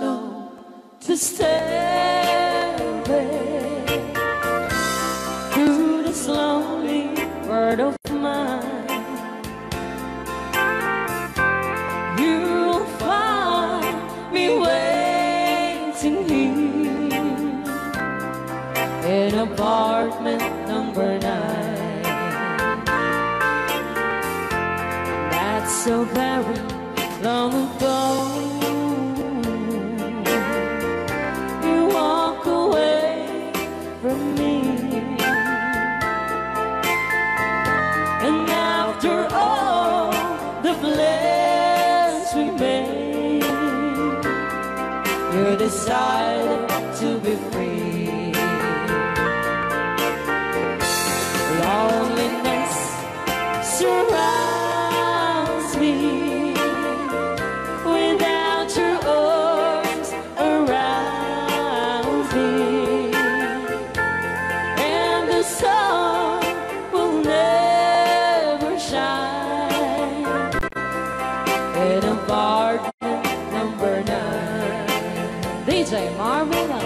know to stay away through this lonely world of mine. You'll find me waiting here in apartment number 9. That's so very long ago. You walk away from me, and after all the plans we made, you decided to be free. Loneliness surrounds me without your arms around me, and the sun will never shine in apartment number 9. DJ Marmela.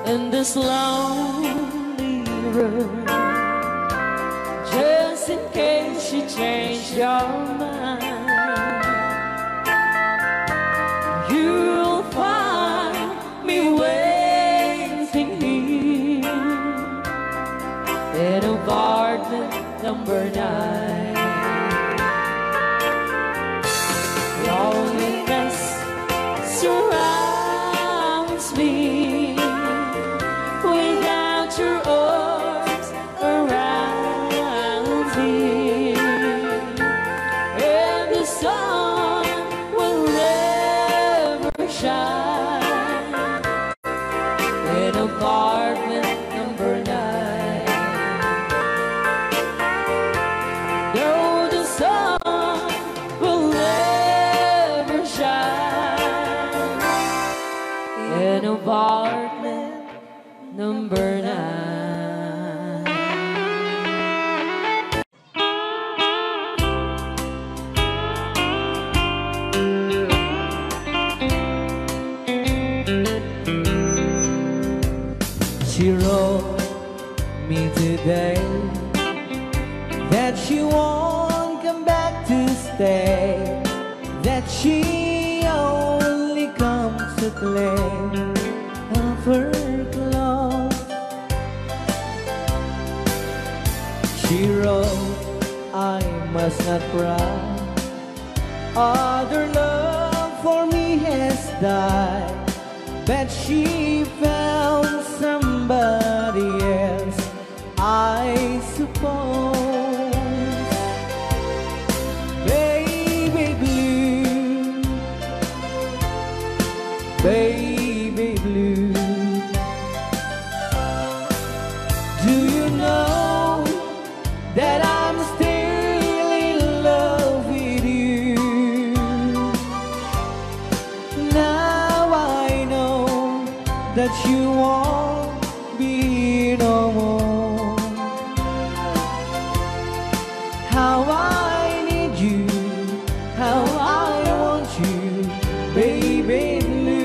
In this lonely room, just in case you change your mind, you'll find me waiting here in apartment number 9. Loneliness surrounds me without your arms around me, and the sun will never shine in apartment number 9. No, the sun will never shine in apartment number 9. She wrote me today that she won't come back to stay, that she only comes to claim of her clothes. She wrote, I must not cry, other love for me has died, but she found somebody else, I suppose. Baby blue, baby blue, do you know that I'm still in love with you? Now I know that you won't be no more. How I need you, how I want you, baby blue.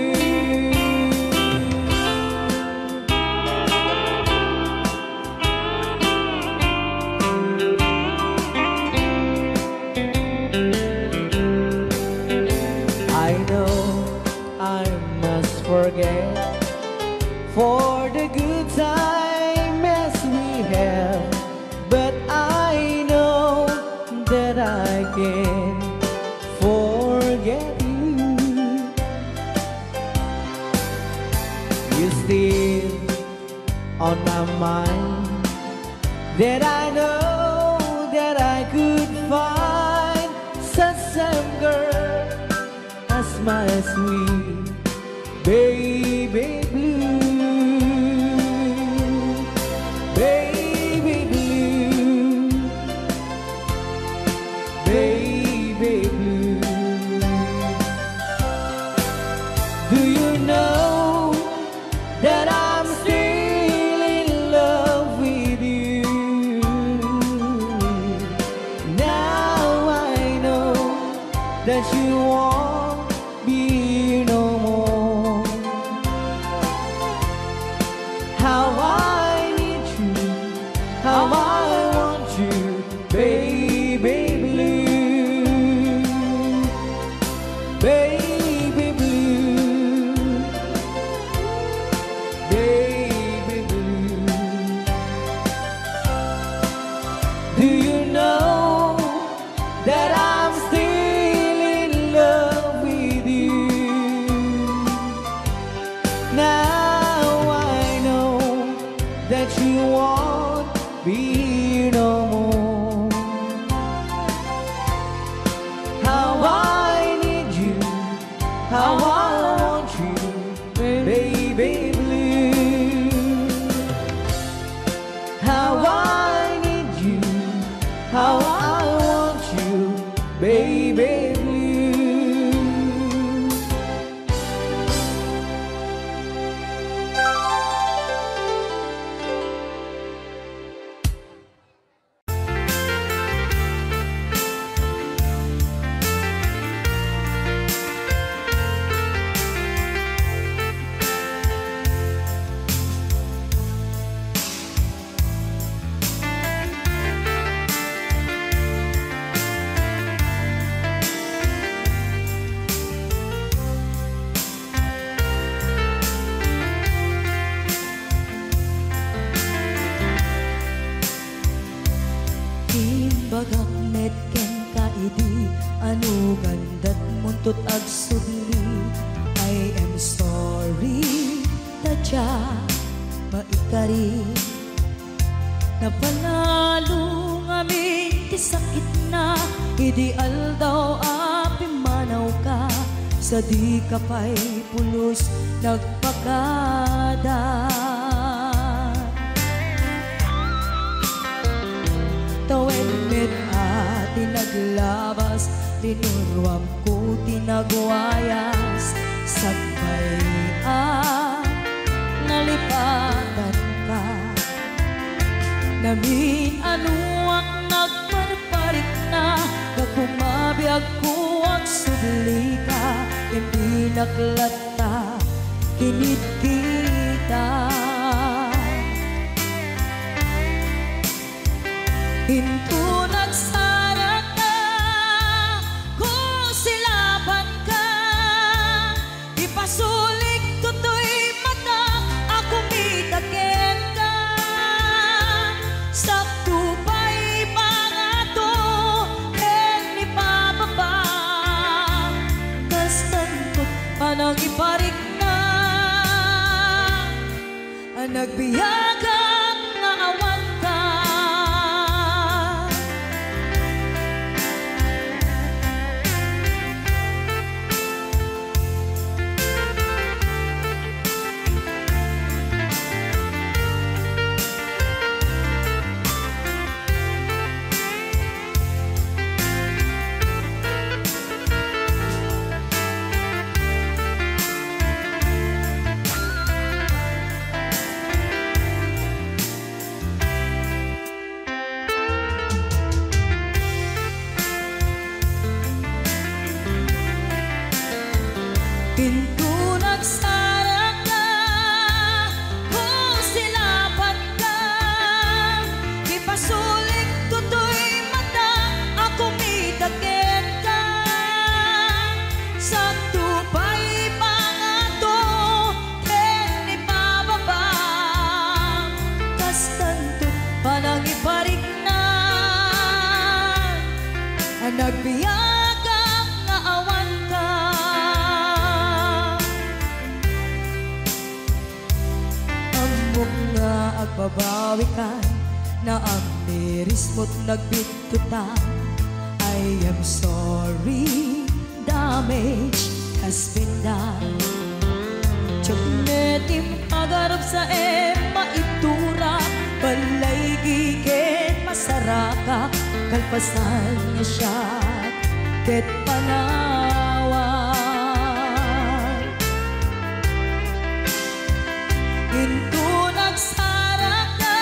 I know I must forget for the good time as we have, but I know that I can forget you. You're still on my mind, that I know that I could find such a girl as my sweet baby. baby blue, baby blue, baby blue. Do you know that I'm still in love with you? Now I know that you won't be here no more. How I need you, how I want you, baby blue, baby blue, baby blue. Do you know that I'm still in love with you? Now I know that you won't be here no more. How I need you, how I want you, baby blue. How I need you, how I want you, baby blue. Bagak met ken kaidi anu gandat muntut ag sudli. I am sorry tadya maikari napanalo ngamin ti sakit na ideal daw api manaw ka sa di kapay pulos nagpakada. Tawen met ati naglabas, tinuruam ko tinagwayas. Sagbay nalipatan ka. Namin anuak nagparparik na, kakumabiyag ko ang subli ka. Hindi naklata, kinit kita. Hinto nagsara ka, kung silaban ka, ipasulik tutoy mata, ako mitagin ka. Sakto pa'y pangato, ken ipababa, kastan ko panang iparik na, ang nagbiyagang nga awan ka. Pinto nagsara ka, kung silaban ka, ipasulik tutoy mata, ako mitagin ka. Sakto pa'y pangato, ken ipababa, kastanto panang iparik na, ang nagbiyagang nga awan ka. Nga agbabawi ka na ang miris mo't nagbitutan. I am sorry, damage has been done. Tiyagnetim agarap sa maitura, balay gigen masaraka, kalpasan niya siya ket panawan. Into nagsaraka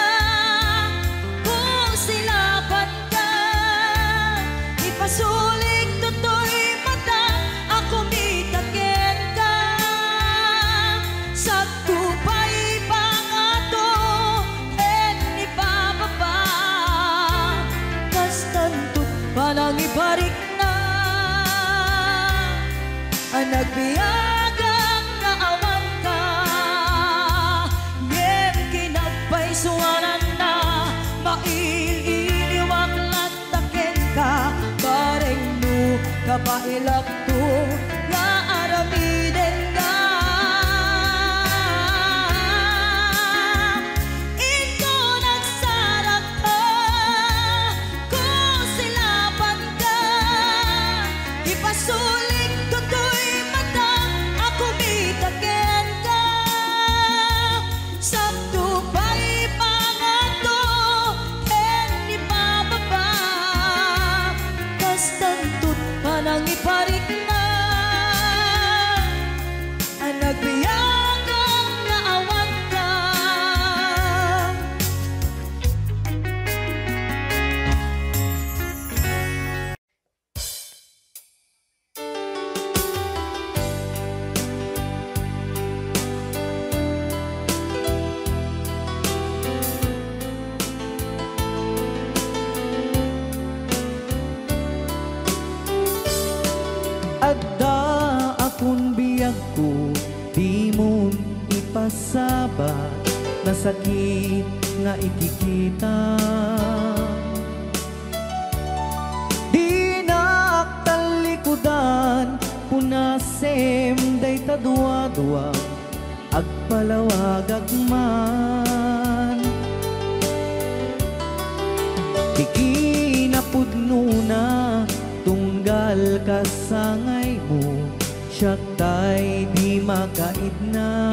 kung silapan ka, ipasulik tutoy mata, ako mitaken ka. Sa tupay pangato, en ipababa, kastantot panang ibarik na, ang nagbiyagang naawan ka. Yem kinagpay suwanan na, maililiwag lataken ka, bareng no kapailak to, nga aramiden ka. Ito nagsarap ka kung silapan ka, ipasuling tutoy mata, ako mitaken ka. Sa tupay pangato, en ipababa, kastantot panang iparik na, ang nagbiyagang naawan ka. Adda akong biyag ko, di mo ipasabat, nasakit nga ikikita. Di naktalikudan, punasem day tadwa-dwa, agpalawag agman. Di kinapudno na, tunggal kasangay mo, siya tay di makaid na.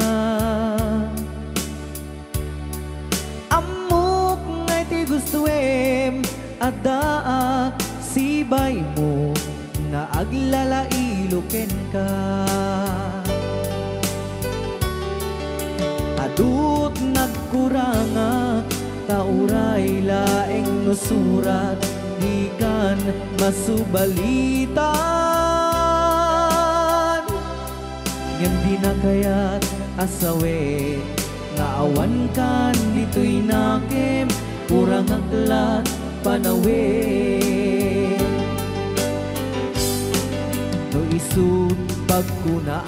Amok ngay ti gustuem, adaak sibay mo, nga aglalailuken ka. Adut nagkuranga, tauray laeng nusurat, di kan masubalitan. Ngem di na kaya't asawe, nga awan kan dito'y nakem, kurang aklat panawe. No isut pagkunaan,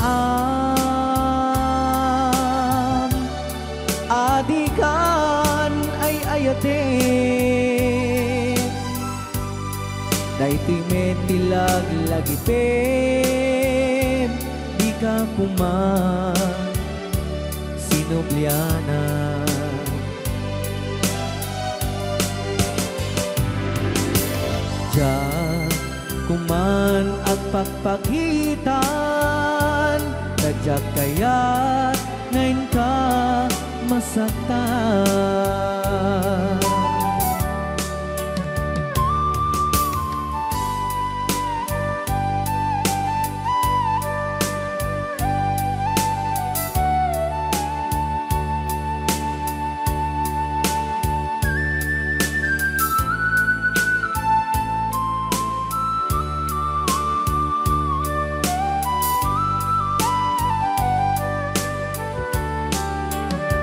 adikan ay ayate, daytoy metilag lagipem, di ka kuman sinubliana. Diyan kuman ang pagpakitan, nadyak kaya't ngayon ka masaktan.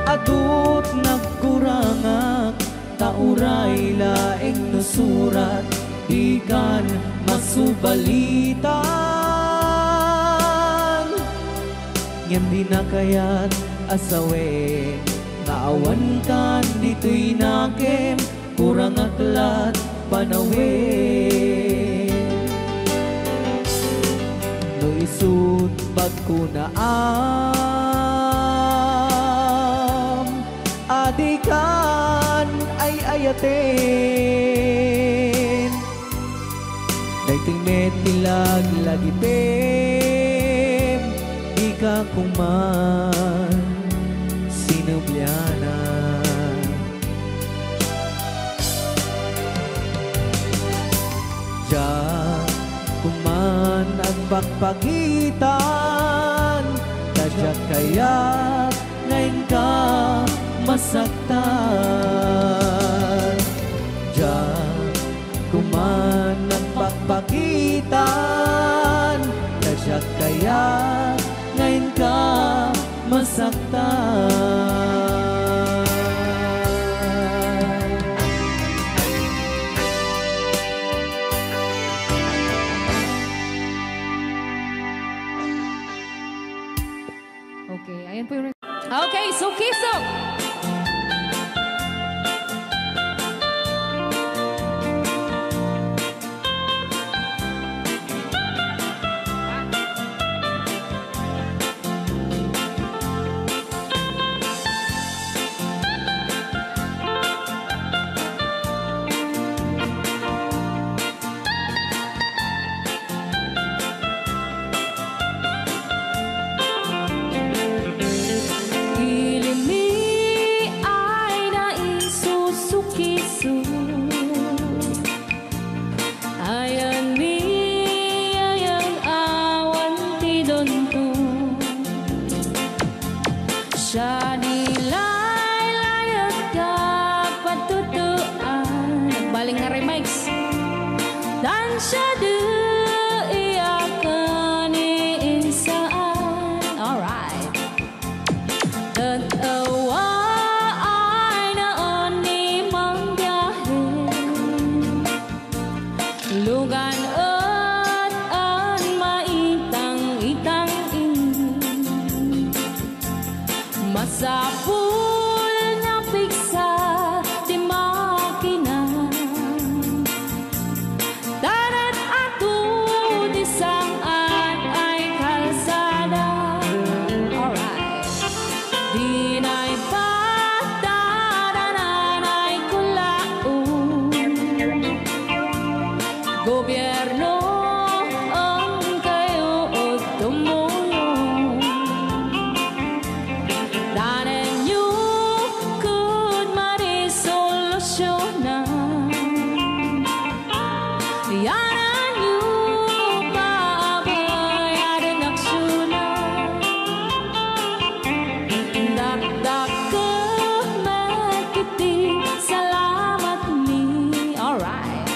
Adut nagkurangak, tauray laeng nusurat, di kan masubalitan. Ngem di na kaya't asawe, nga awan kan dito'y nakem, kurang aklat panawe. No isut pagkunaan, adikan ay ayaten, daytoy metilag lagipem, di ka kuman sinubyana. Diyan kuman ang pagpagitan, tadyak kaya't ngayon ka masaktan. Diyan kuman ang pagpagitan, tadyak kaya't ngayon ka masaktan. Okay, ayan po yung... Okay, so Kisok! Siya nilay-layat ka patutuan. Nagbaling nga remix. Dan siya iyakan iinsaan. Alright. Tatawa ay naon ni mang biyahe. Lugan at an maitang-itang masapul na piksa di makina. Darat ato di saan ay kalsada. Alright. Di na'y patadanan ay kulaon. Gobyerno ang kayo o tumulong. Danan nyo could marisolusyonan. Yanan nyo pabayadin aksyonan. Dakdak ka magkiti, salamat mi. Alright.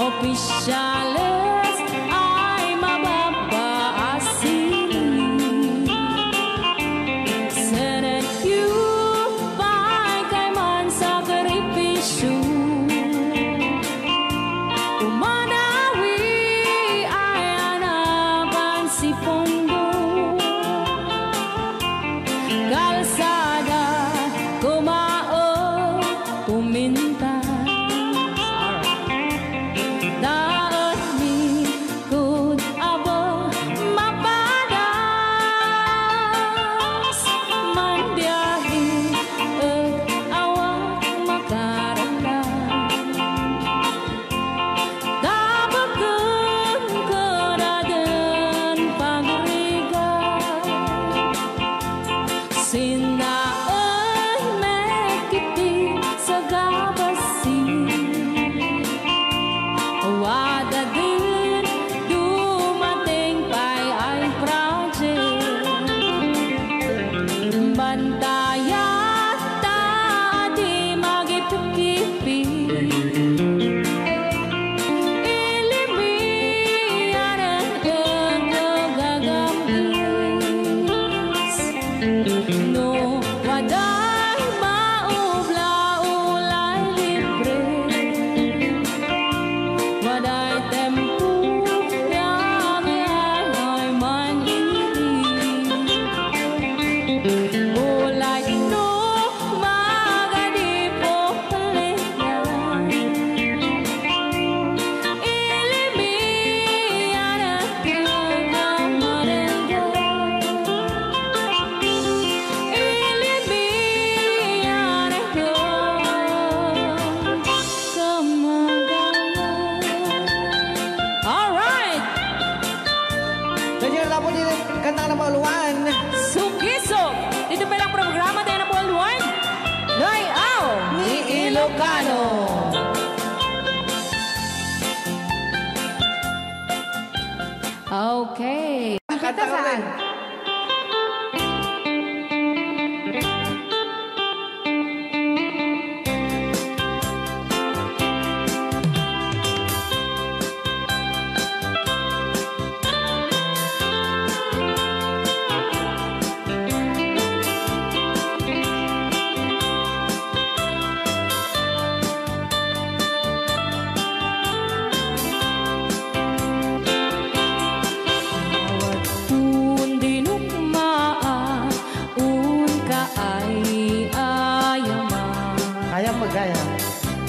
Opisyales ay mababaasin. Senate you by kay man sakripisyo. Umanawi ay anapan si Pondo. Kalsada kumao pumintas. Daot mi kud abo mapadas. Man biyahe ug awak makaramdam. Dabagan ko dagan pagrigat. Sinaon mekiti sa gabasin. Wada din dumating pa'y ay project. Bantayan ta di magipikipi. Ilimian ang gagamis. No, waday maubla-ulay libre. Waday tempo yang ay manili. Ulay no magadipo palihan. Ilimian ang gagamarenda. Ilimian ang gagamarenda. Alright! Kanya na po din kanta na maluwa. Ilocano. Okay. Kanta ka rin.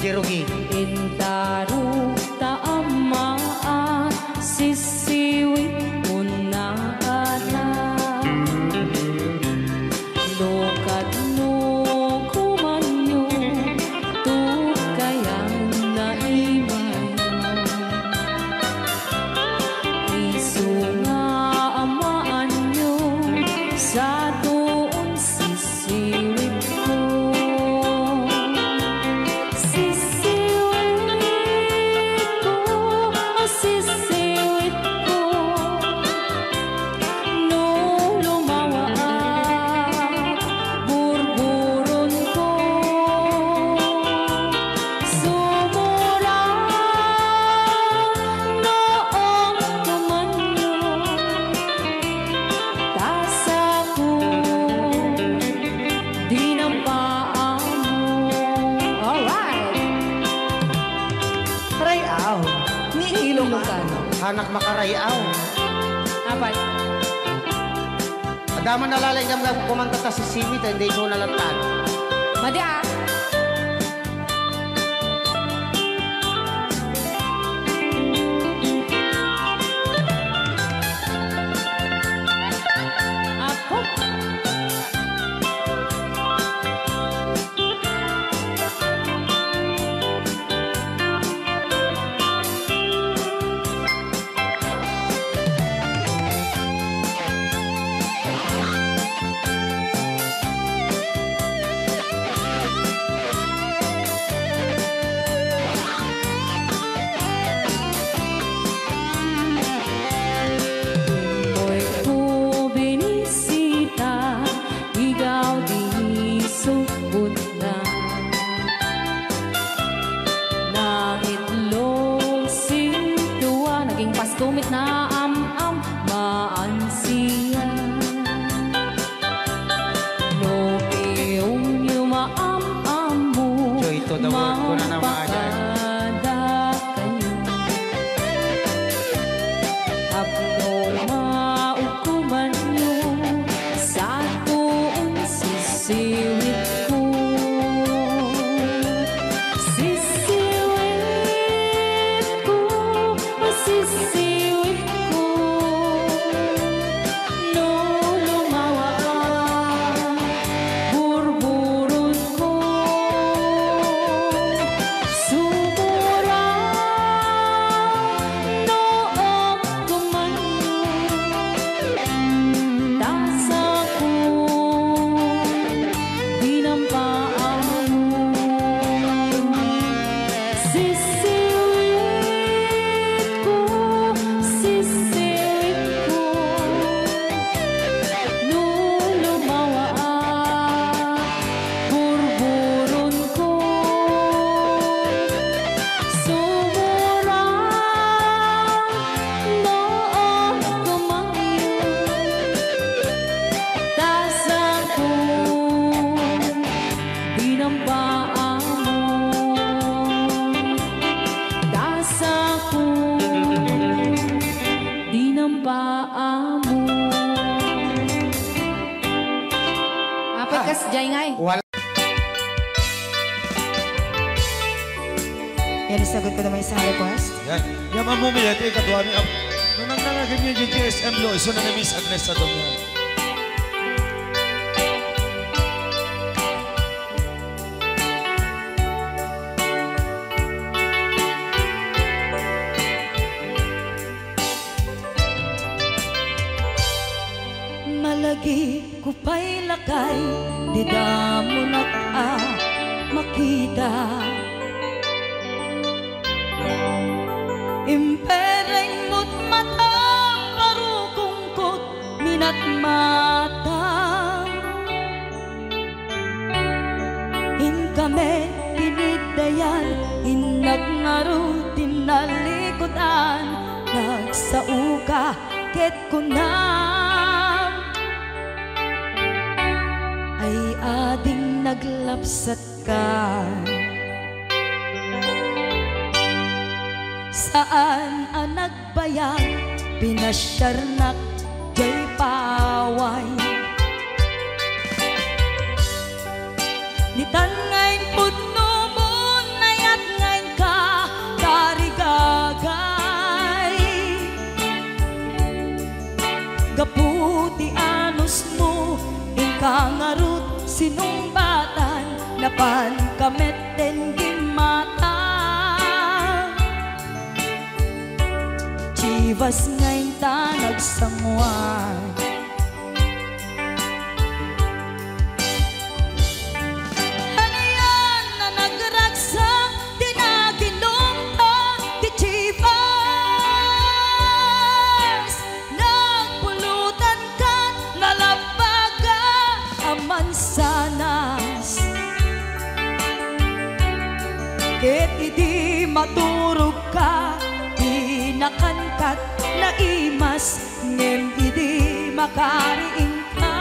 Jerugi. Intaru taamaan sisiwit mo na ana. Lokat no kumanyo tukayang naimay. Isu nga amaan nyo sa doon sisiwit ko. Anak makarayaw. Apat. Adaman nalalay kami kumanta ta si Siwit, hindi ko nalatag. Madi ah. Apo. Pastumit na am-am maansiya. No piyong yung maam-am mo. So ito the word ko na naman. Apno maukuman nyo sa tuong sisiwit ko. Sisiwit ko, no lumawa ang burburot ko. Sumura noong tumanyo, tasa ko, dinampaan mo. Apa kas jay ngay? Yan, isagot ko naman isang request. Yan. Yan ang mumiyat eh, katuwa niya. Nung nangnangagin niya yung GSM Lo, iso na na Miss Agnes sa doon. Malagi ko pa'y lakay, di damo makita. Impereng mo't mata, parukungkot minat mata. Kami pinidayan, inagnaro tinalikutan, nagsauka ket kunam ay ading naglapsat ka. Saan ang nagbayag, pinasyarnak jay paway. Nitan ngayon pudno mo, nayat ngayon ka karigagay. Gaputi anos mo, ingkangarut sinumbatan, napan kameten gimata. Chivas ngayon ta nagsamuan. Ket idi maturog ka, pinakankat na imas, ngem idi makariing ka.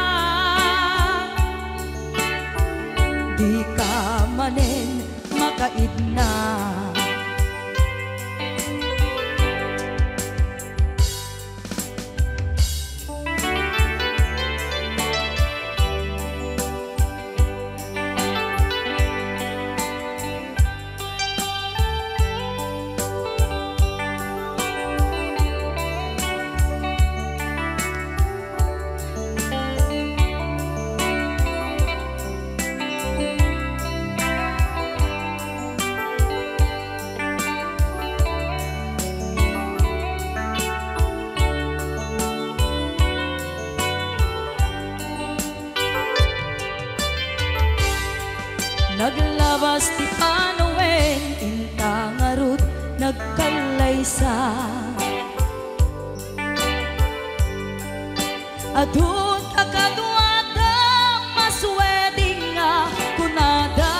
Di ka manen makaidna. Naglabas ti panawen, intangarut nagkalaysa. Adun akadwada, masweding nga kunada.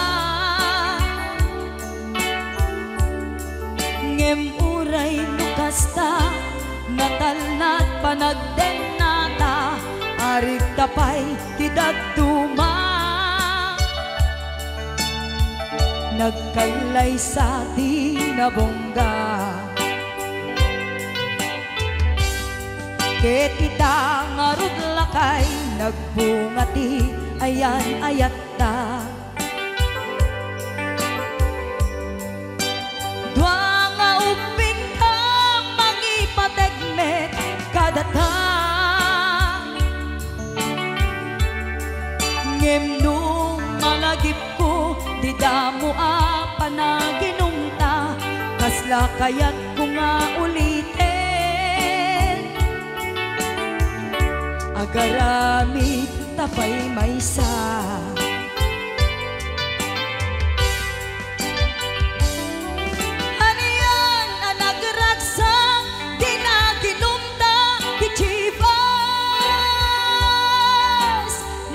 Ngem uray nukasta, natalnat panagdenata, arit tapay tidagduma. Nagkailay sa tinabongga, ket ita ngarud lakay, nagbungati ayan ayatta. Dua nga upin ka, mangipategmet kadata. Ngem nung malagip ko, di damo panaginumta, kasla kaya't ko nga ulitin. Agaramid tapay maysa. Haniyan ang nagragsak, di naginumta, di chivas.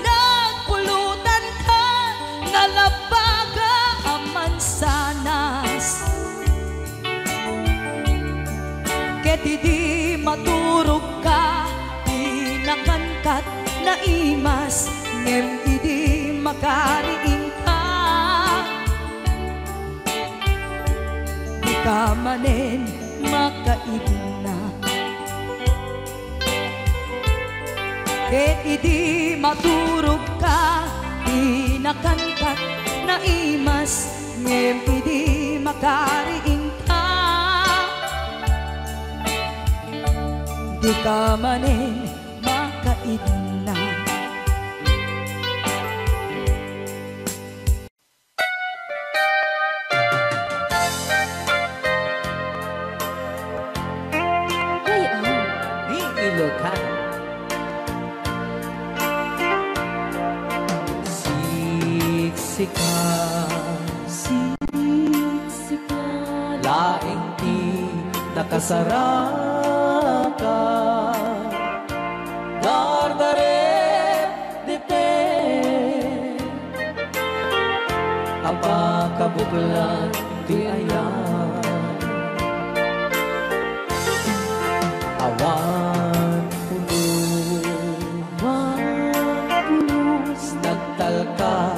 Nagpulutan ka, nalabaga sanas, ket idi maturog ka, pinakankat na imas, ngem idi makariing ka. Di ka manen makaibna, ket idi maturog ka, pinakankat na imas, ngem idi makariing ka. Di ka manen makaidna. Di Ilocan. Siksika nakasara ka. Dardaret dipe apa kabuklan di ayan awan pulos nagtalka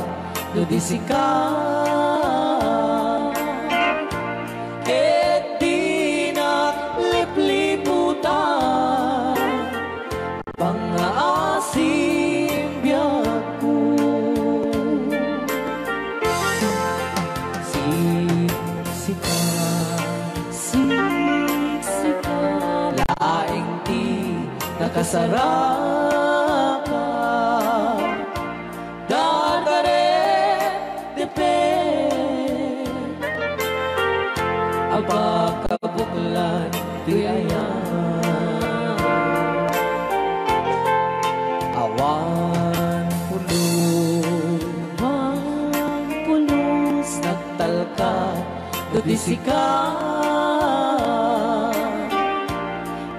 do disika ket di naglipliputan pangaasim biyaku siksika laing di nakasara ka dardaret dipe apa kabuklan di ayan awan pulos nagtalka do disika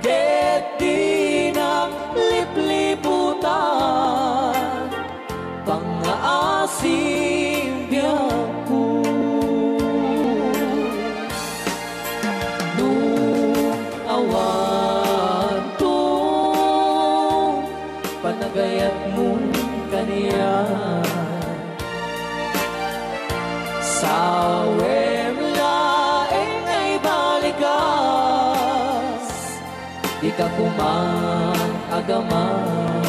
ket di naglipliputan pangaasim biyaku nung awan to panagayat mo kaniya sawem laeng ay balikas di ka kumang agaman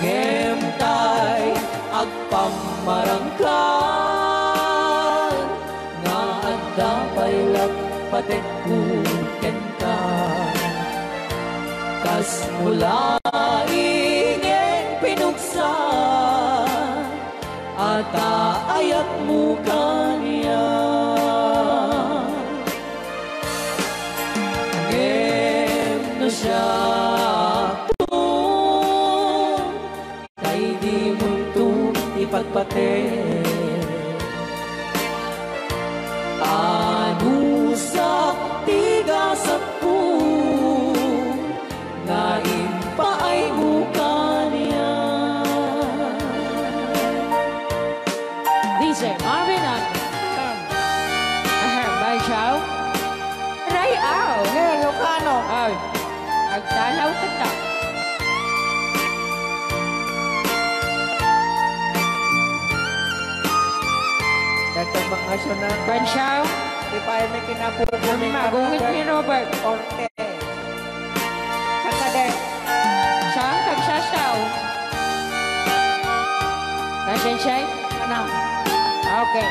ngemtay agpamarangkan nga adda paylat patekkuken ka kas mula ingeng pinuksa ata ayat mo kaniya ngem no siya kay di muntong ipagpate anusak tigasak ko nga impaay mo kaniya DJ Marvin at Bay Chow Ray Ao Ilocano Ay agtalaw ka ta Datang mga syonang Ban Chow di pa ay may kinapupumi magungit ni Robert Orte Kakade Siyang tagsasaw Nasensay? Ano? Okay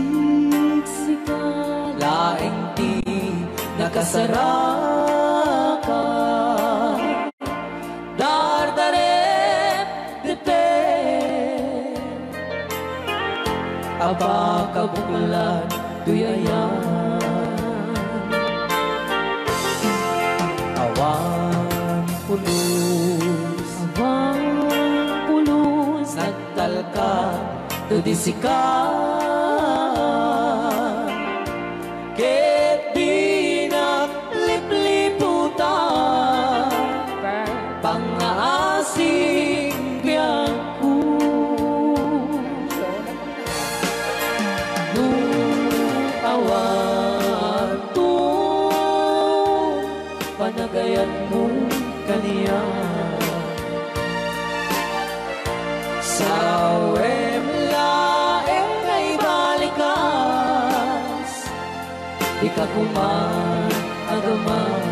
Siksika laing di nakasara ka dardaret dipe apa kabuklan duyayan awan pulos nagtalka do disikan ket di naglipliputan pangaasim biyaku nung awan to panagayat mo kaniya sawem laeng ay balikas di ka kuman agaman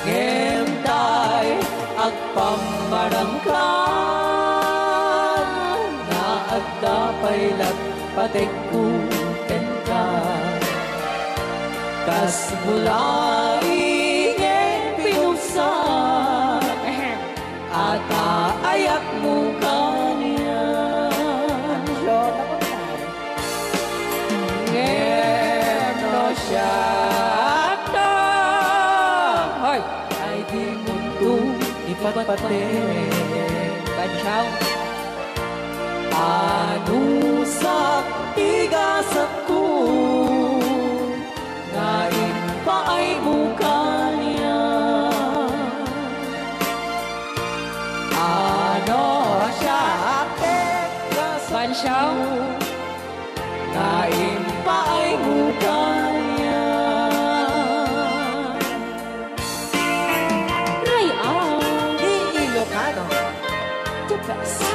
ngemtay agpamarangkan na adda paylat patekkuken ka kas mulai ingeng pinuksa ata ay masyado. Hoy! Ay di mundo ipatpatin. Bansyaw. Ano sa tigasat ko, ngayon pa ay bukanya. Ano siya tigasat Bansyaw. ko, ngayon pa ay bukanya. Rayon. Di Ilocano. The best.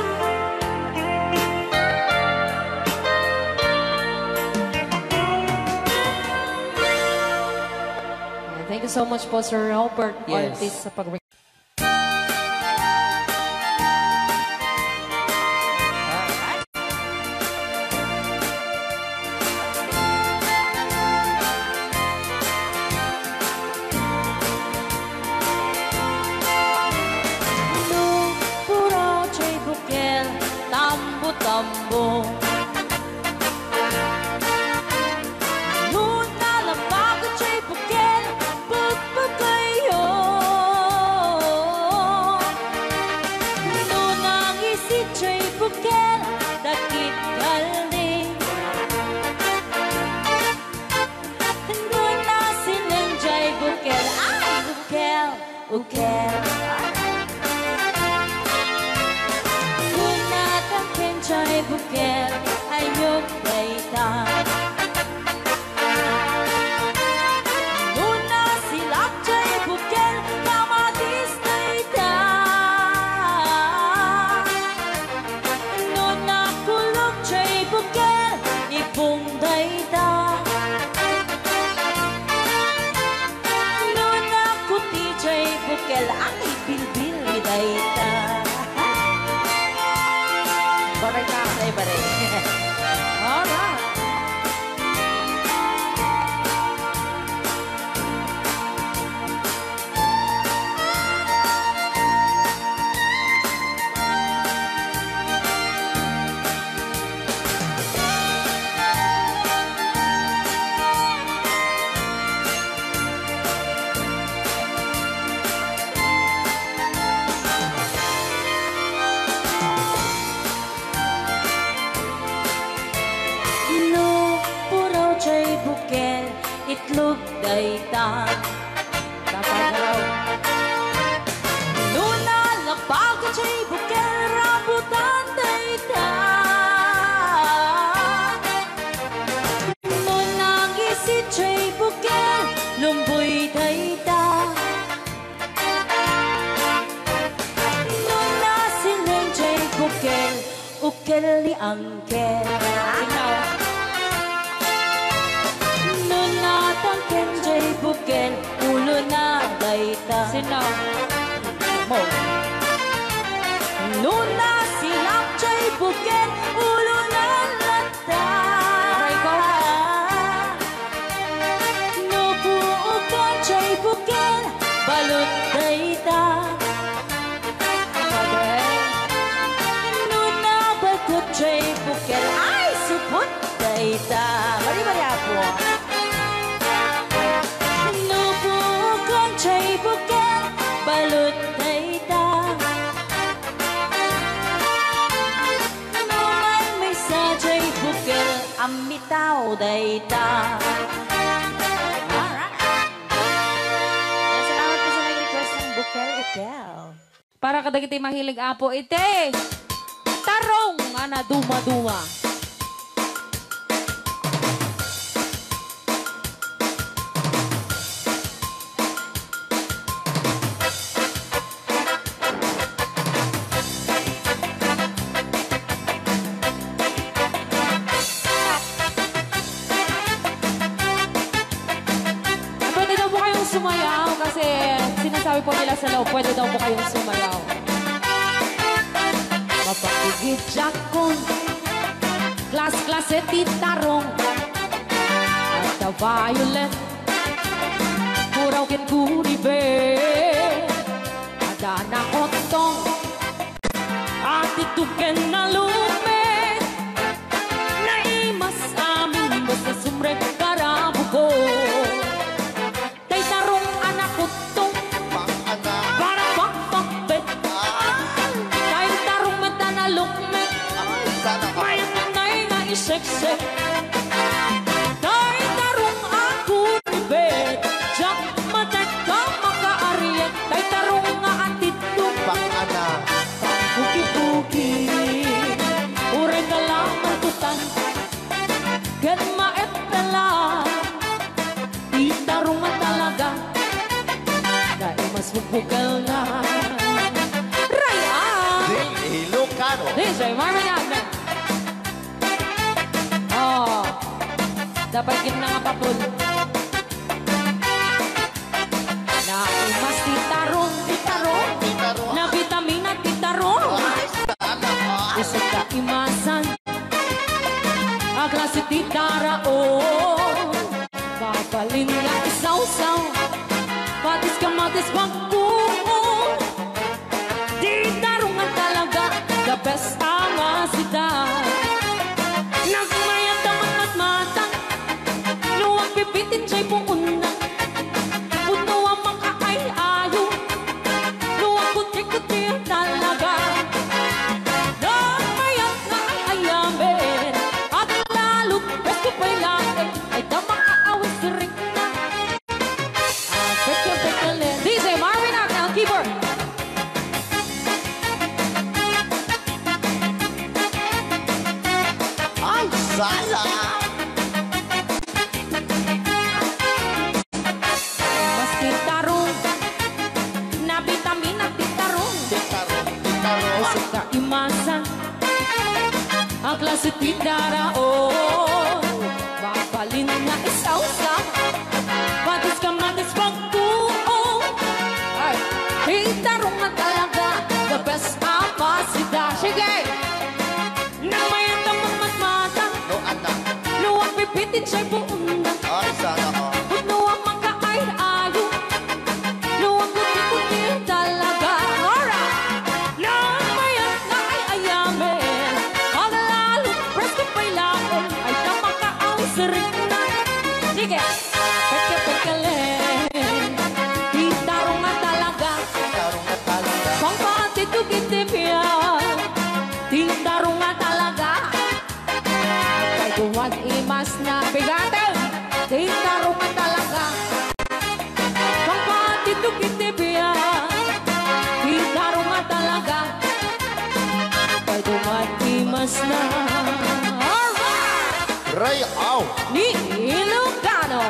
Thank you so much po, Sir Robert Yes. Ortiz, sa pag puro chay bukel, tambo-tambo. Nuna lang bago chay bukel, pagpagayo. Nunang isi chay bukel, dakit kaldi. Nuna silang chay bukel, ay bukel, bukel. Chay bukel ayok dayta. Nuna silak chay bukel kamatis dayta. Nuna kulog chay bukel ipong dayta. Nuna kuti chay bukel ang ibilbil dayta. Baray ka sa baray. Alright. Chay bukel, itlog dayta. Dapat raw. Nuna lakbago chay bukel, rambutan dayta. Nuna gisi chay bukel, lumboy dayta. Nuna siling chay bukel, ukel ni angkel. Kenjay bukel, ulo na dayta. Sino? Mo. Nuna silak chay bukel, ulo na lata. Aray ko. Nubuukan chay bukel, balot dayta. Nuna bakot chay bukel, ay supot dayta. Mari-mari po. Chay bukel, balot dayta. Naman may sa chay bukel, amitaw dayta. Alright. Salamat po sa nag-request ng bukel-ukel. Para kadagiti mahilig apo ite. Tarong ana duma-duma. Sumayaw kasi sinasabi po nila sa loob, pwede daw po kayong sumayaw. Mapakigit jakon, klas-klase titarong, at the violet, puraw kin kuribe, ada na otong, at ituken na lume, na imas amin mo sa sumre karabuko. say, tay tarong ako ribet, jak matek ka makaariet, tay tarong nga atit Bang ana. puki-puki, ure ka lang matutan, ken maepela, di tarong nga talaga, dahil mas bubukal na. Di Ilocano. DJ Marvin Agnes. Oh, dapat gina nga papul. Na imas titarong, Titaro. na vitamina titarong. Ay, sana ka. Isa ka imasan, klase titaraon. Papalin nga isaw-saw, patis ka matis pagkuon. Titarong nga talaga, the best ang asidad. Nagmayat ang matmatang, luwag pipitin siya'y puuna. Puno ang makaay-ayo, luwag kuti-kuti talaga. Nagmayat na ay ayamin, at lalo't best ko pa'y lahat, ay damakaawin si Rick na. Pekya-pekya-len. DJ Marvin Agnes, keyboard. Ay, sana. Mas titarong, na vitamina titarong. Titaro. Usap ka imasan, ang klase titaraon. Mapalin na isaw-saw, patis ka matis pagkuon. Ay, titarong na talaga, the best amasida. Sige! Nang may tamang matmata, No, anak. luwag pipitin siya'y buong na. Ay, sana ka. Puno ang makaay-ayo, luwag kuti-kuti talaga. Alright! Nang mayat na ay ayamin, ang lalo't presko pa'y laon, ay tamakaawi sa rin na. Sige! Pekya-pekya-len, titarong nga talaga, Titaro na talaga. pangpatitugitipyan, titarong nga talaga. Kay duwag imas na bigatin, titarong nga talaga. Pangpatitugitipyan, titarong nga talaga. Kay duwag imas na. Alright! Ray, aw. Ni Ilocano.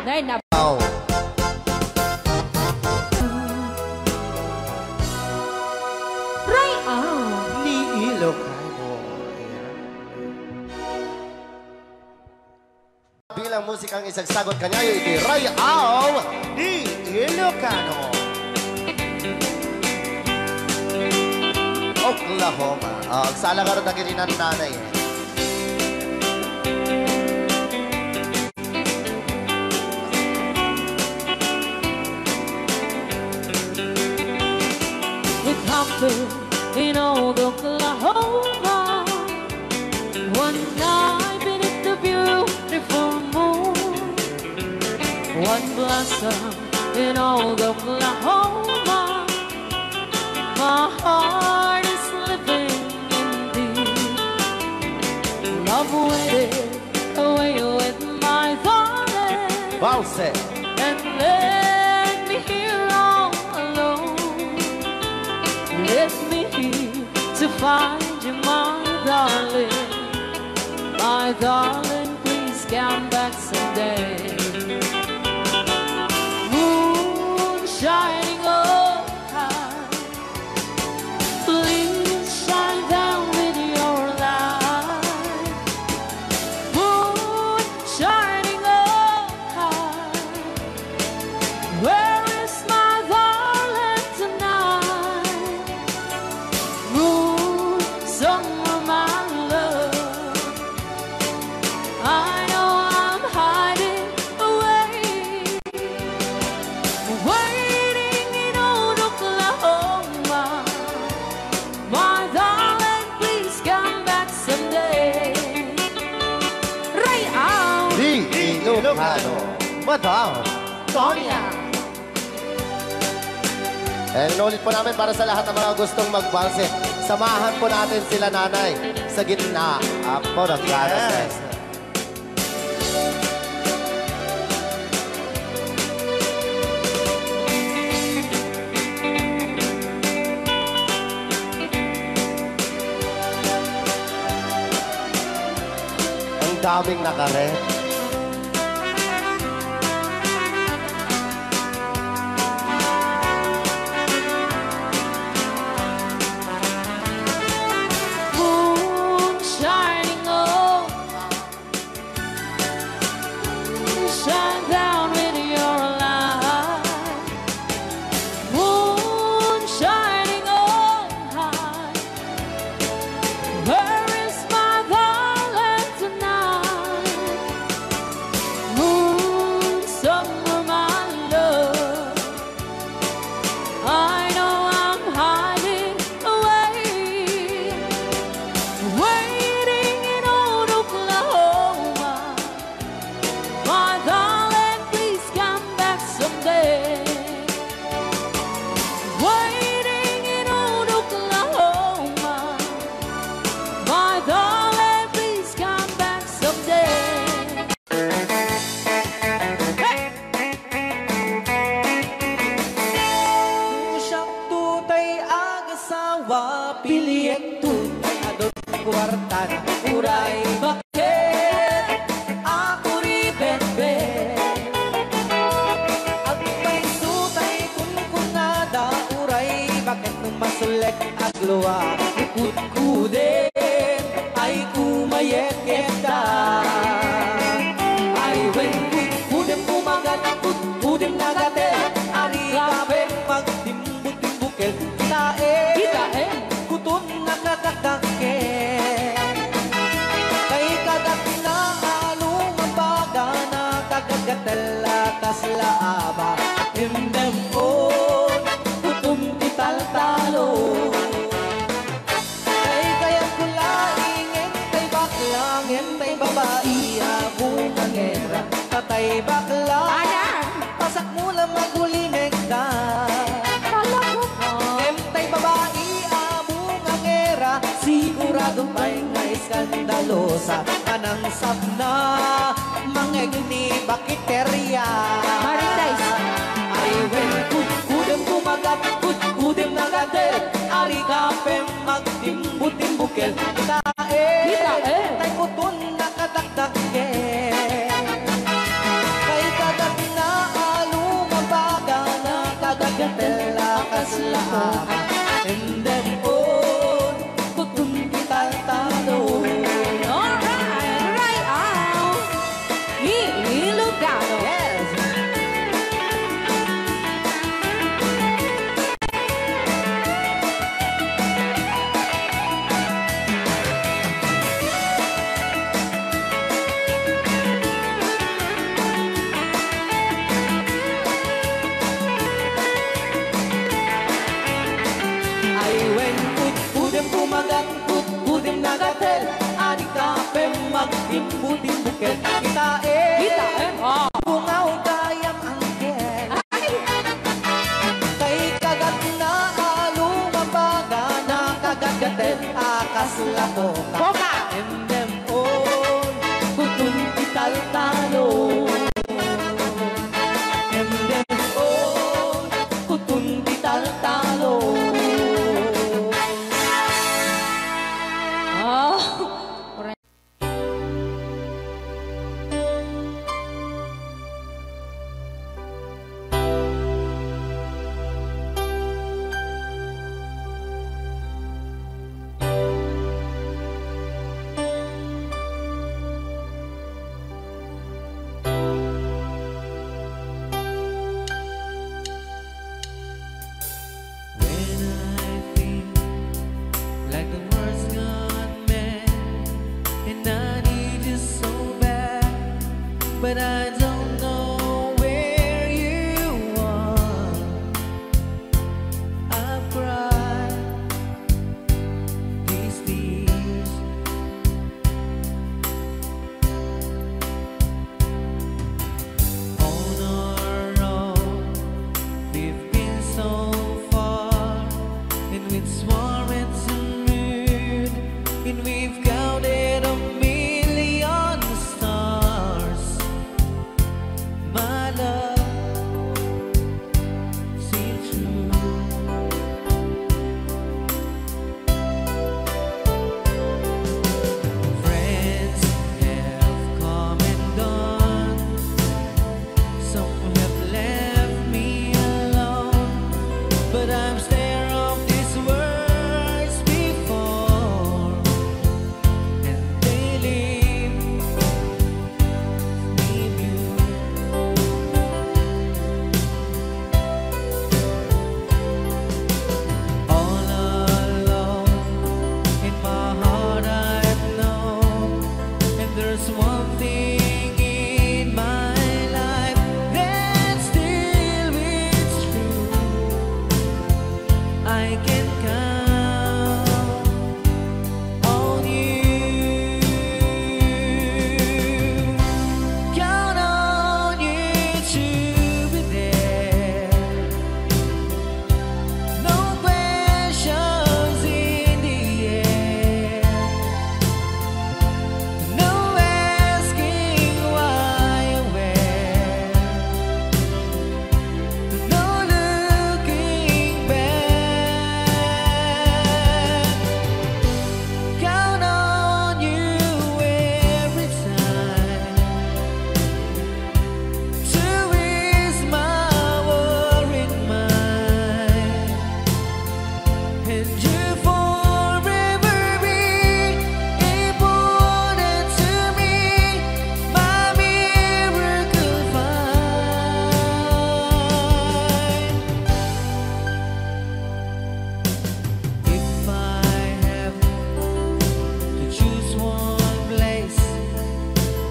Nay na Aw. Ray ah. Ni Ilocano. Bilang musikang isagsagot kanya, iti Ray Aw ni Ilocano. Oklahoma. Agsala ka rin na kininan nanay. It happened in old Oklahoma. One night beneath the beautiful moon. One blossom in old Oklahoma. My heart is living in thee. Love waited away with my darling. Bounce it. And let me here all alone. Let me here to find you, my darling. My darling, please come back someday. Moon shining oh high, please shine down with your light. Moon shining oh high, where is my darling tonight? Moon, summer, my love, I know I'm hiding away, waiting in old Oklahoma. My darling, please come back someday. Ray out. Ni Ilocano. Madam. Sonia. And inulit po namin para sa lahat ng mga gustong magbanse. Samahan po natin sila nanay sa gitna. Apo, nagkaras. Ang daming nakaret. Moon shining on, shine down with your light. Moon shining on high. Where is my darling tonight? Moon, summer, my love. I know I'm hiding away, waiting in old Oklahoma. My darling, please come back someday. Waiting in old Oklahoma. My darling, please come back someday. Siyang tutay ang asawa, piliyek tutay adot kwarta na uray. Bakit ako ri bebe? At may sutay kung kunada uray. Bakit nung masulek at luwa ikut-kudin ay kumayek-yek ka. Ay when kudem kumagat, kudem nagate. Ari kape magtimbut-timbukel. Kitae, kutun nakakakake. Kay kagat na along mabaga na kagagatela kaslaaba. Hindem on, kutum tital-talo. Kay kayang kulaing, entay baklang, entay babae, abong angera. Tatay baklang, pasak mo lang magulimeg ka. Entay babae, abong angera. Sigurado may nga iskandalosa. Anang sabna, mangeg ni bakiterya. Maritais. Ay when kudem kumagat, kudem nagade. Ari kapem magtimbut-timbukel. Kitae, tay kutun nakadakdake. Kay kagat na alumabaga na kagagatela kaslaaba. And then on, kutun kital-talo. Alright, right out. Ilocano. Yes. Ay when kudem kumagat, kudem nagatel. Ani kapem magtimbut-timbukel. Kitae, bungaw kayang angkel. Kay kagat na alumabaga na kagagatel akaslapo ka. Endem on, kutun kital-talo. Endem on, kutun kital-talo. But I don't know where you are. I've cried these tears. On our It's warm, it's a mood, and we've counted a million stars. My love seems true. Friends have come and gone. Some have left me alone, but I'm scared of these words before, and they leave me blue. All alone in my heart I know, and there's one thing in my life that still is true. I can count on you. Count on you to be there. No questions in the air. No asking why or where. No looking back. Count on you every time to ease my worried mind, and you forever be important to me, my miracle find. If I have to choose one place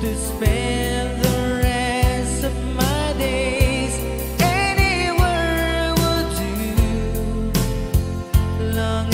to spend the rest of my days, anywhere would do, long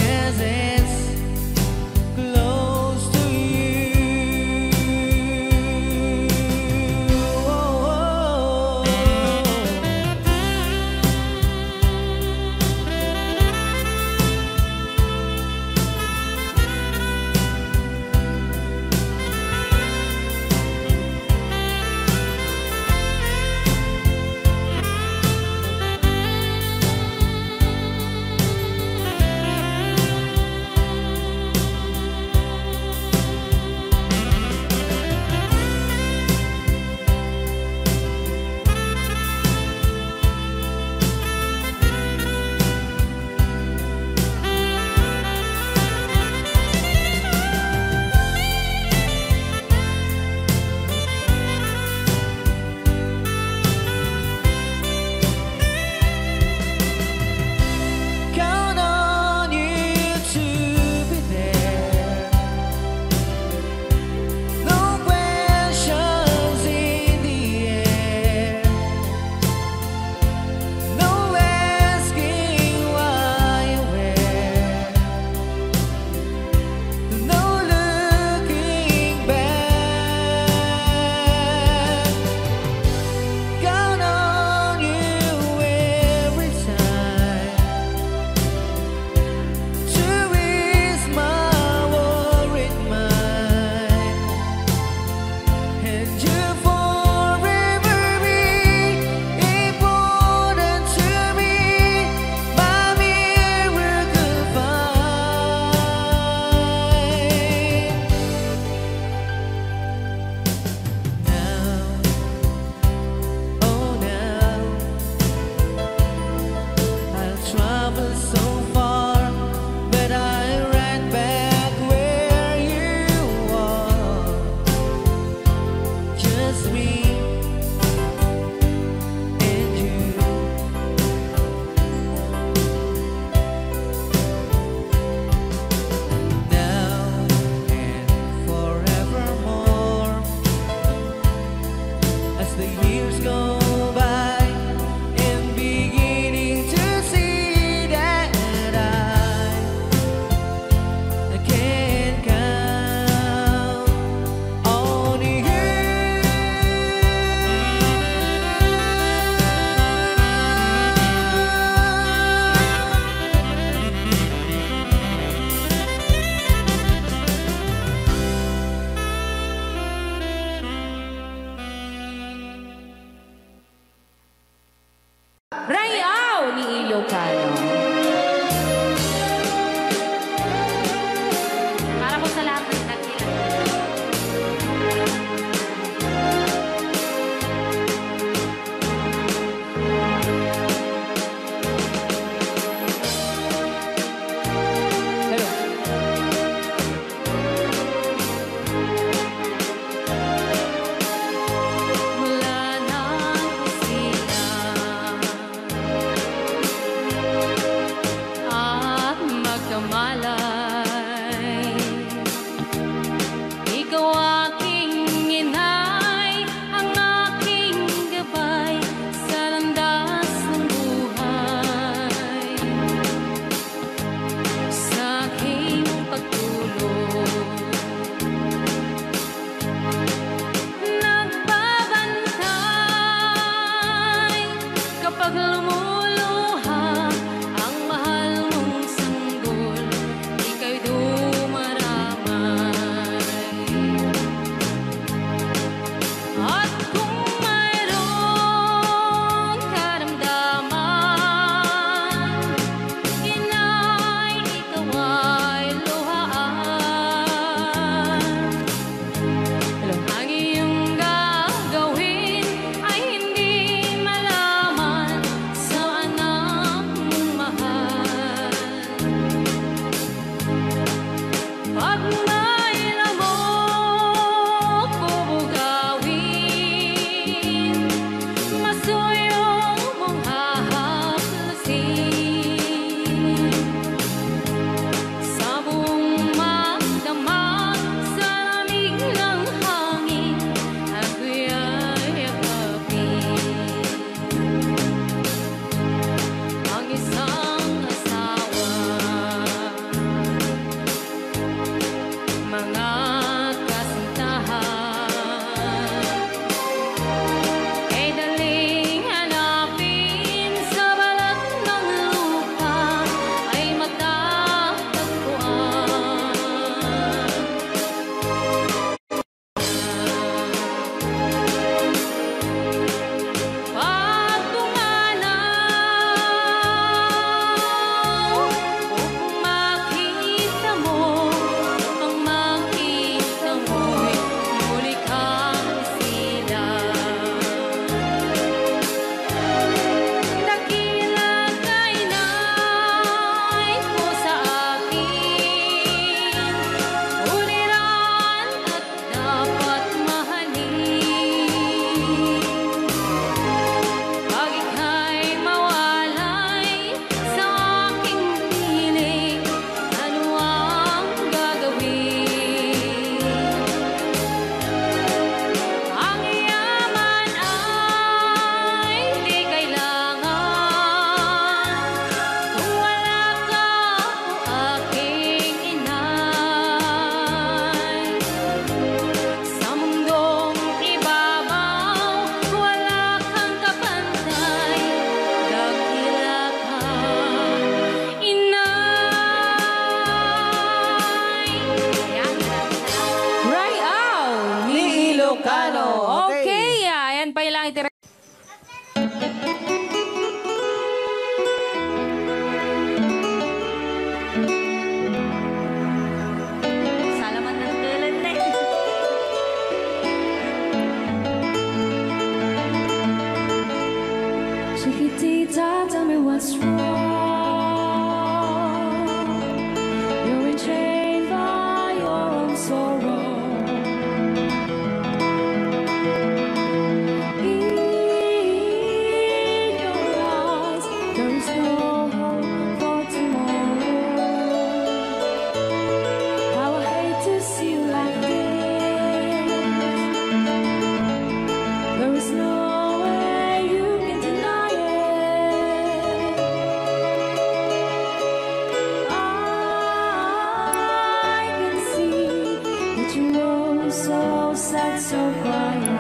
so sad, so quiet.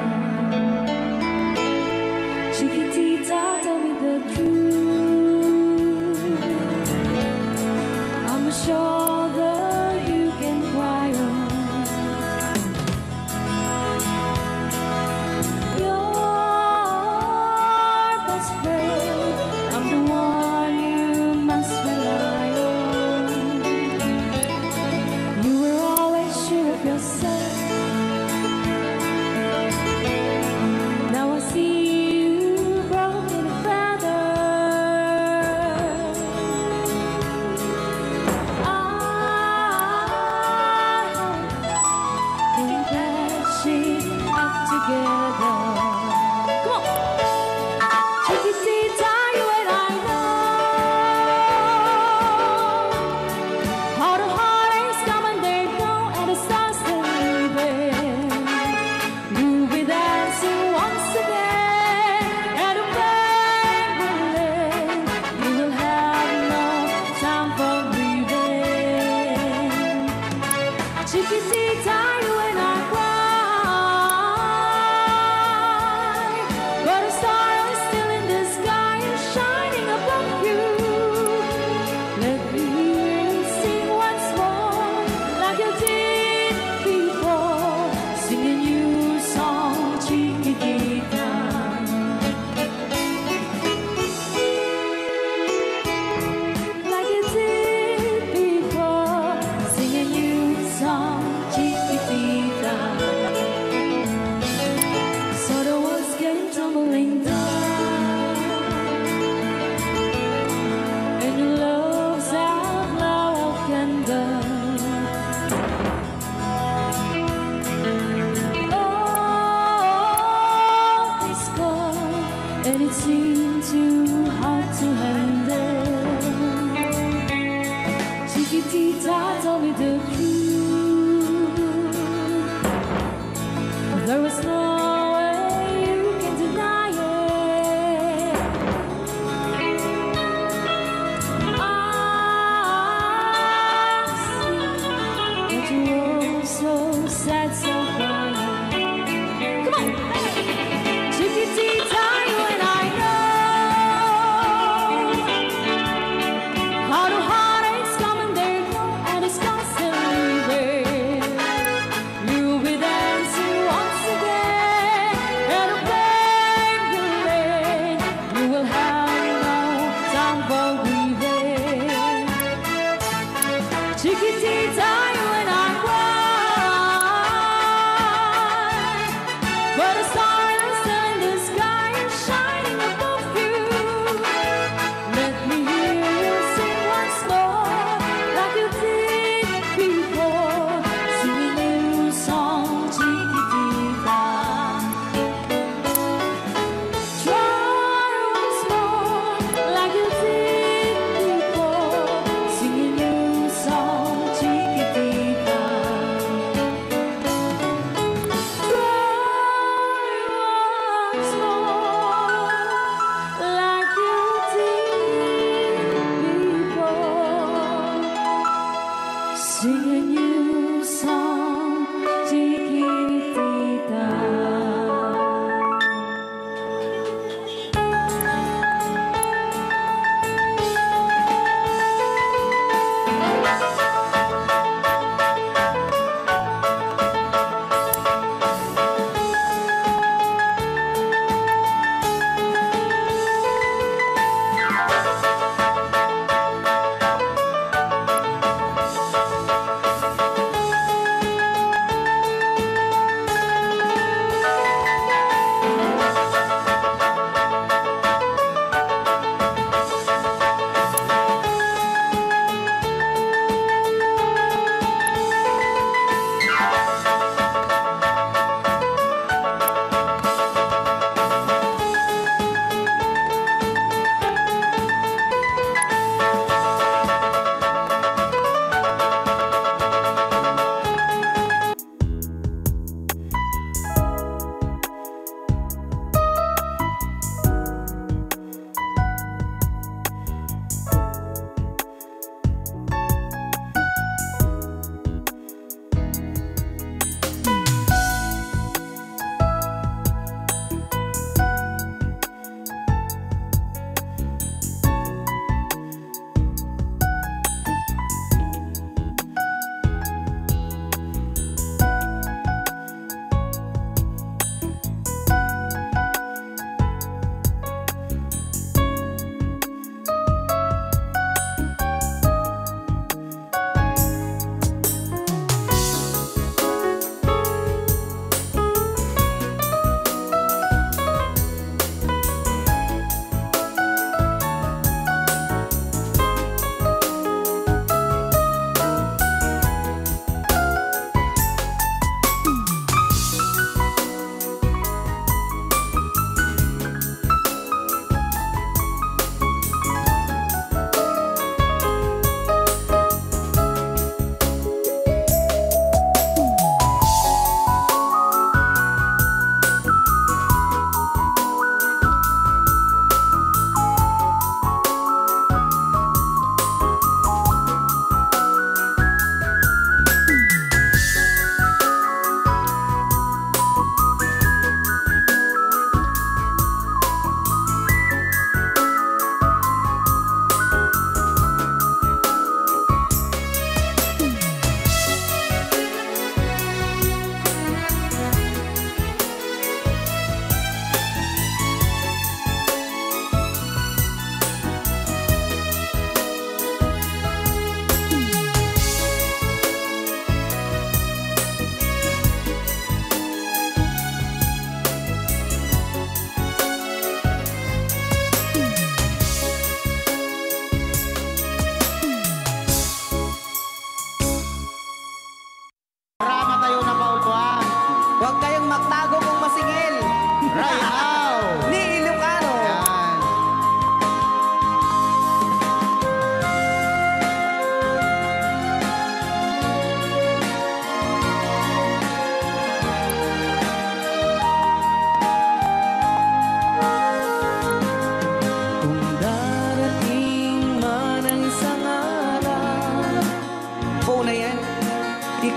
Chiquitita, tell me the truth. I'm a shoulder you can cry on. Your best friend, I'm the one you must rely on. You were always sure of yourself. Now I see you broken and battered. I think patching up together. Come on, Chiquitita, you and I know how the heartaches come and they go, and the stars are leaving. You'll be dancing once again at a banquet. You will have no time for grieving. Chiquitita, you and I cry, but a star is still in the sky and shining above you. Let me hear you sing once more, like you did before, singing you song, Chiquitita. Like you did before, singing you song, Chiquitita. So the walls came tumbling down, and your love's out now candle. Oh, it's gone, and it seemed too hard to handle. Chiquitita, tell me the truth. There was no way you can deny it. I see that you were so sad, so quiet. Come on, Chiquitita, you and I know how the heartaches come and they go, and it's constantly leaving. You'll be dancing once again at a banquet. You will have no time for grieving. Chiquitita, you and I cry, but a star is still in the sky and shining above you. Let me hear you sing once more, like you did before, singing you song, Chiquitita. Try once more, like you did before, singing you song, Chiquitita.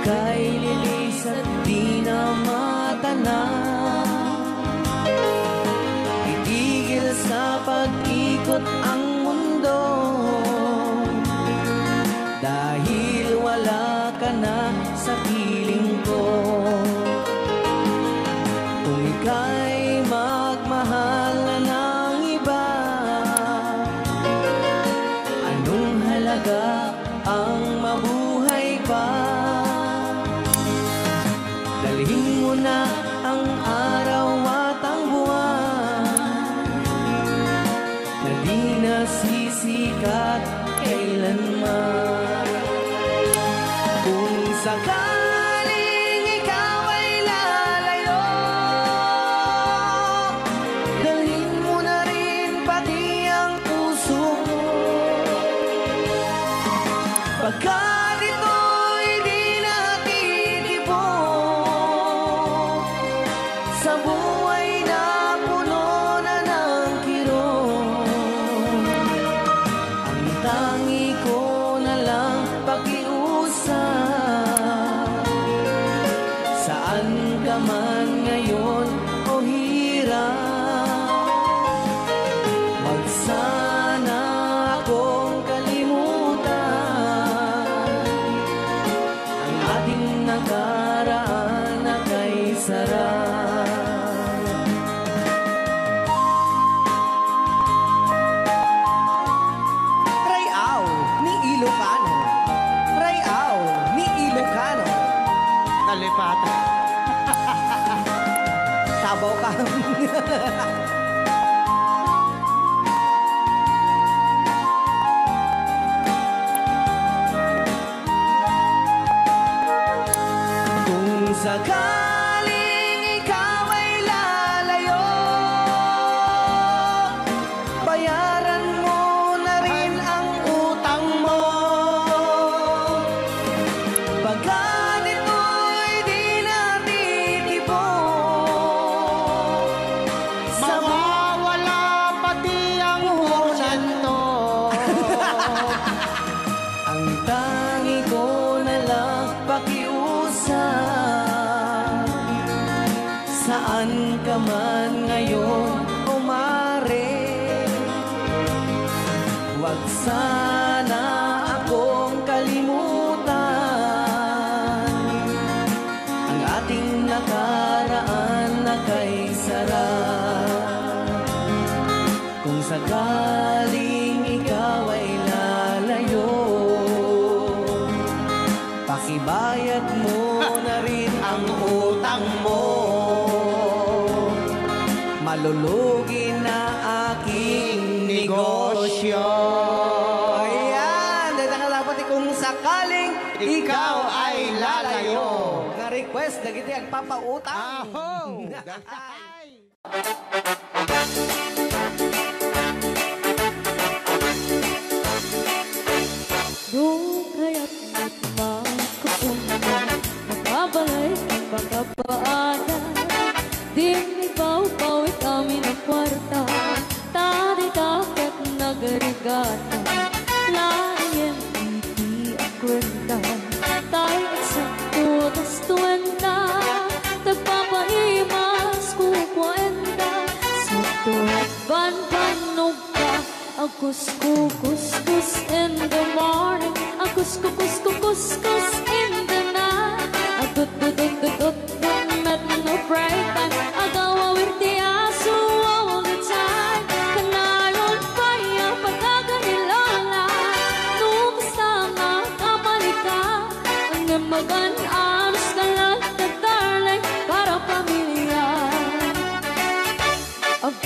ika'y lilis at di na matanaw. Itigil sa pag-ikot ang mundo, dahil wala ka na sa piling ko. Kung ika'y magmahal na ng iba, anong halaga ang mabuhay pa? Dalhin mo na ang araw at ang buwan na di nasisikat kailanman. Kung sakaling ikaw ay lalayo, dalhin mo na rin pati ang puso ko. Pagkat ito'y di natitibok sa buhay na puno na ng kirot, ang tangi ko na lang pakiusap. Saan ka man ngayon o hirap, wag sana akong kalimutan ang ating nakaraan na kay sarap. Rayaw ni Ilocano, Rayaw ni Ilocano. Nalipatan. Sabaw ka. Kung sakaling ikaw ay lalayo, bayaran mo na rin ang utang mo. Pagkat ito'y di natitibok sa Mawawala pati ang hunan to. ang tangi ko na lang pakiusap. Saan ka man ngayon o mare, wag sana akong kalimutan ang ating nakaraan na kay sarap. Kung sakaling ikaw ay lalayo, pakibayad mo na rin ang utang mo. Malulugi na aking negosyo. Ayan, dahil nga dapat kung sakaling ikaw ay lalayo. Nga request na kita agpapautang. Aho! Doon kaya't magkapunta, makabalay ang pagkapaanan. Dinipaw-pawi kami ng kwarta, tadi-takat nagarigata. Layan iti ang kwenta, tayo eksakto tas 20. Tagpapaimas kukwenta, sakto ban-banog ka. Kus-kus-kus in the morning, kus-kus-kus in the night. Dut-dut-dut-dut, met no break time. Agawawirti aso all the time. Kanayon pa yung pagkaganilala, nung sama kapalika. Ang magan-anos ka lang na darling, para pamilya.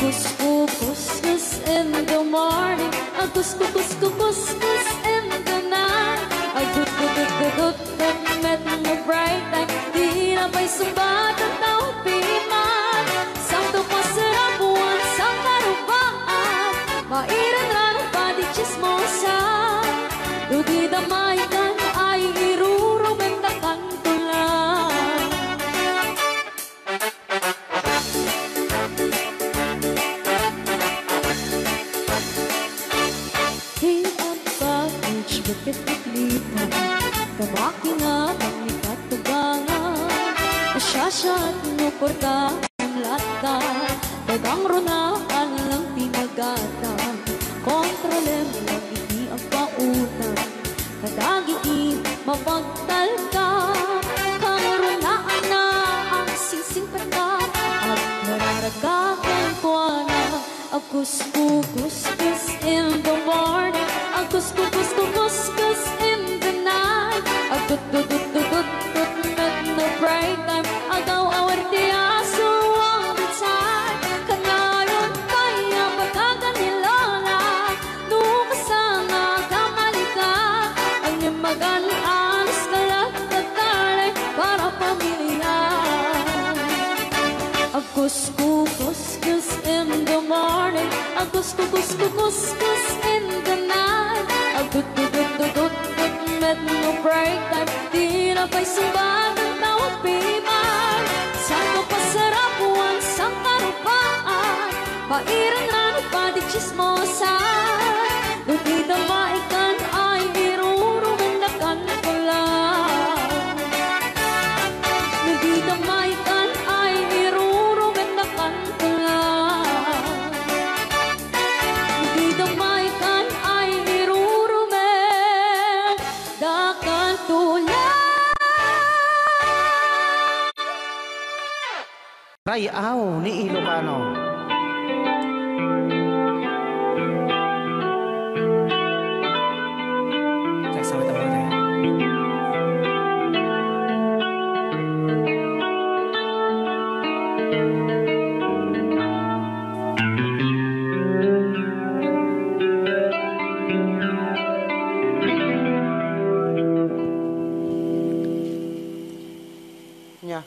Kus-kus in the morning, kus-kus in the night. Dut-dut-dut-dut, met no bright time. Di na ba'y sumbat ang taong piman? Sakto pa sarap buwan sa karubaan, mairan lang ang pati chismosa. Di damay kan ay irurumenta kanto lang. Bakit naglipan? Kamakina, pagnikat Asya at nuporta ang lata Dagang runaan lang tinagata Kontrole mo lang iti ang pautang Kadagiti mapagtal ka Kang runaan na ang sising pata At nararagakan ko na Agus-kus-kus in the morning Agus-kus-kus-kus in the night Agut-tut-tut-tut-tut no break time Agaw-awar di aso ang bitay Kanayon kaya pagkaganilala Nukasanga kamalika Ang mag-alas kalat-katalay Para pamilya Agus-kus-kus in the morning Agus-kus-kus in the night Agut-tut-tut-tut no break time Di na pa'y sumbagan tawag piman Saan ko pasarapuan sa karupaan Pairan na nagpadi chismosan Nung di na maikan ay irurumandakan ko lang Nung di na maikan ay irurumandakan ko lang Nung di na maikan ay irurumandakan tulang Rayaw ni Ilocano. Sabi tayo tayo. Yeah.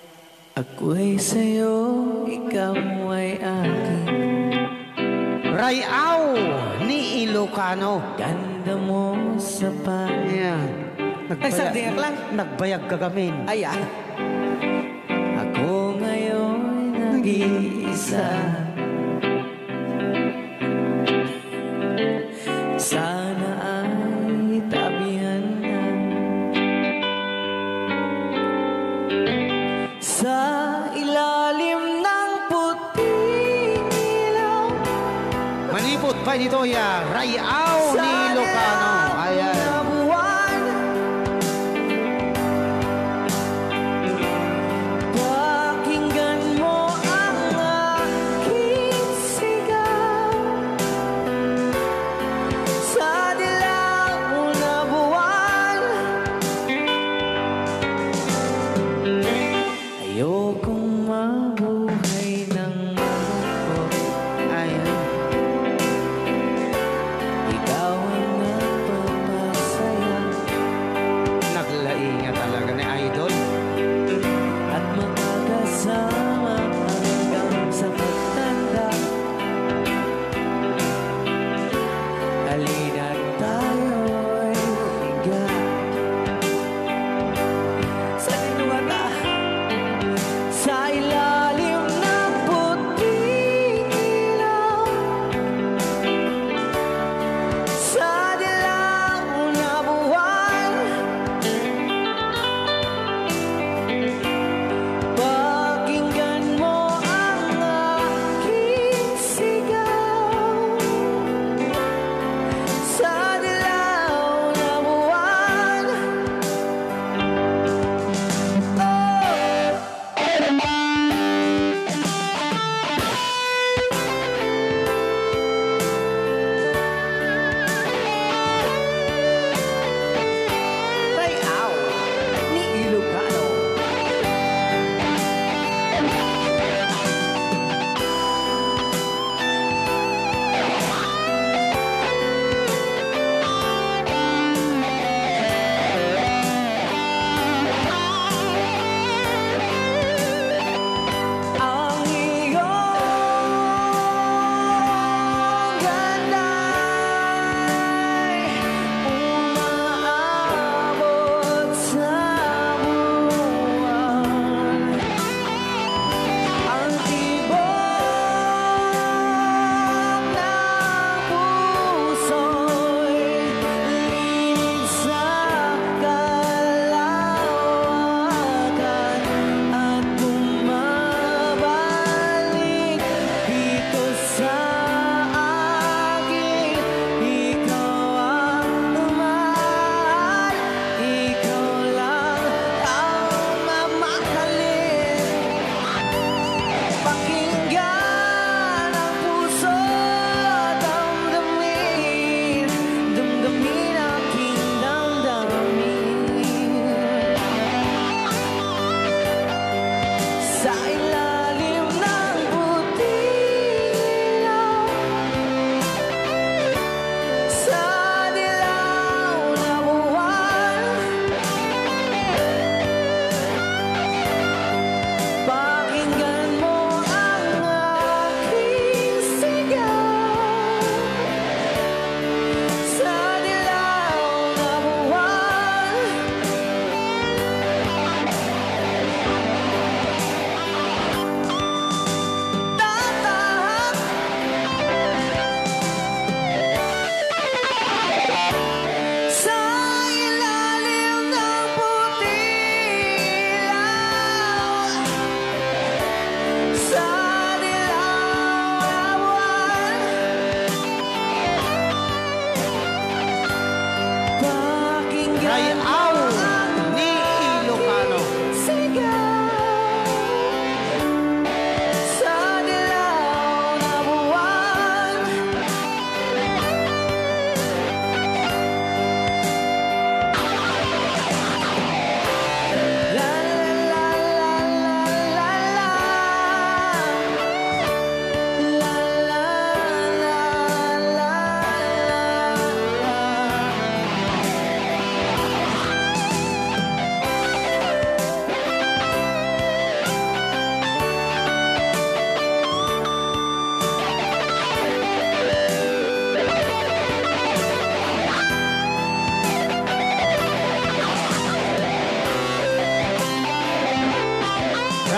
Ako'y sa'yo, ikaw ay akin. Rayaw ni Ilocano. Ganda mo sa bayan. Ay, sardiyak lang. Nagbayag kagamin. Ayan. Ako ngayon nag-iisa. Sana ay tabihan na. Sa ilalim ng puting ilaw. Manipot pa nito ya, Rayaw ni Ilocano. Ayan. Pakinggan mo ang aking sigaw. Sa dilaw na buwan. Ayokong mabuhay ng malungkot. Ayan. Ikaw ang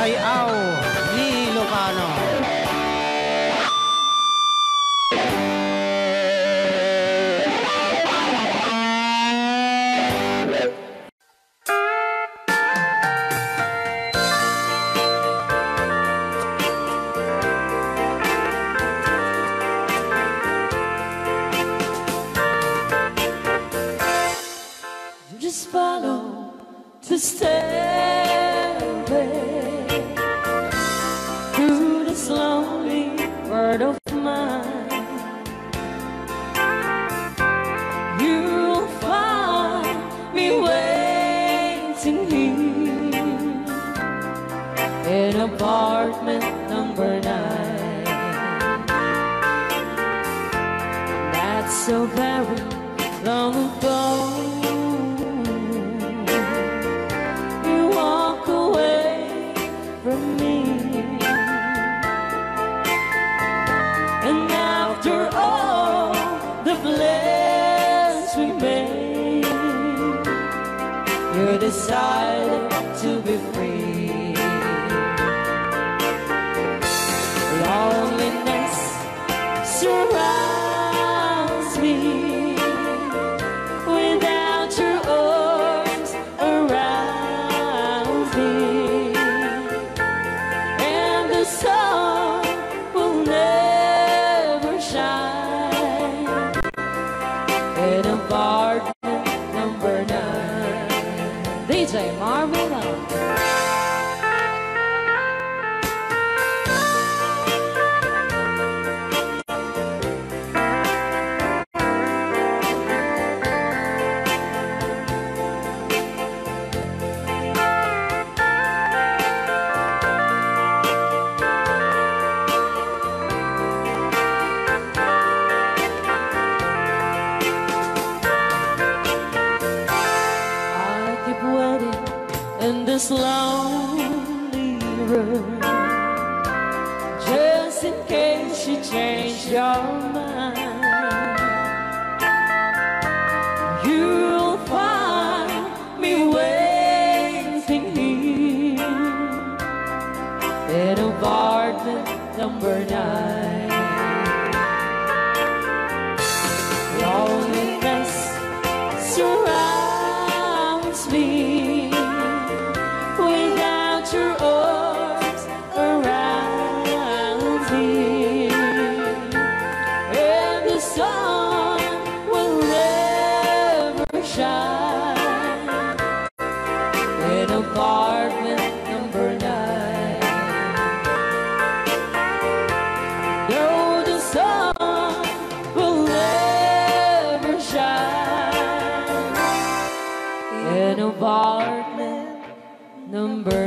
Sayaw ni Lucano. Just follow the stairway through this lonely world of mine. You'll find me waiting here in apartment number 9. That's so very long ago. You decided to be free. Loneliness surrounds me without your arms around me, and the sun will never shine in apartment number 9. DJ Marvela. In this lonely room, just in case you change your mind, you'll find me waiting here in apartment number 9. Loneliness surrounds me without your arms around me, and the sun will never shine in apartment number 9. No, the sun will never shine in apartment number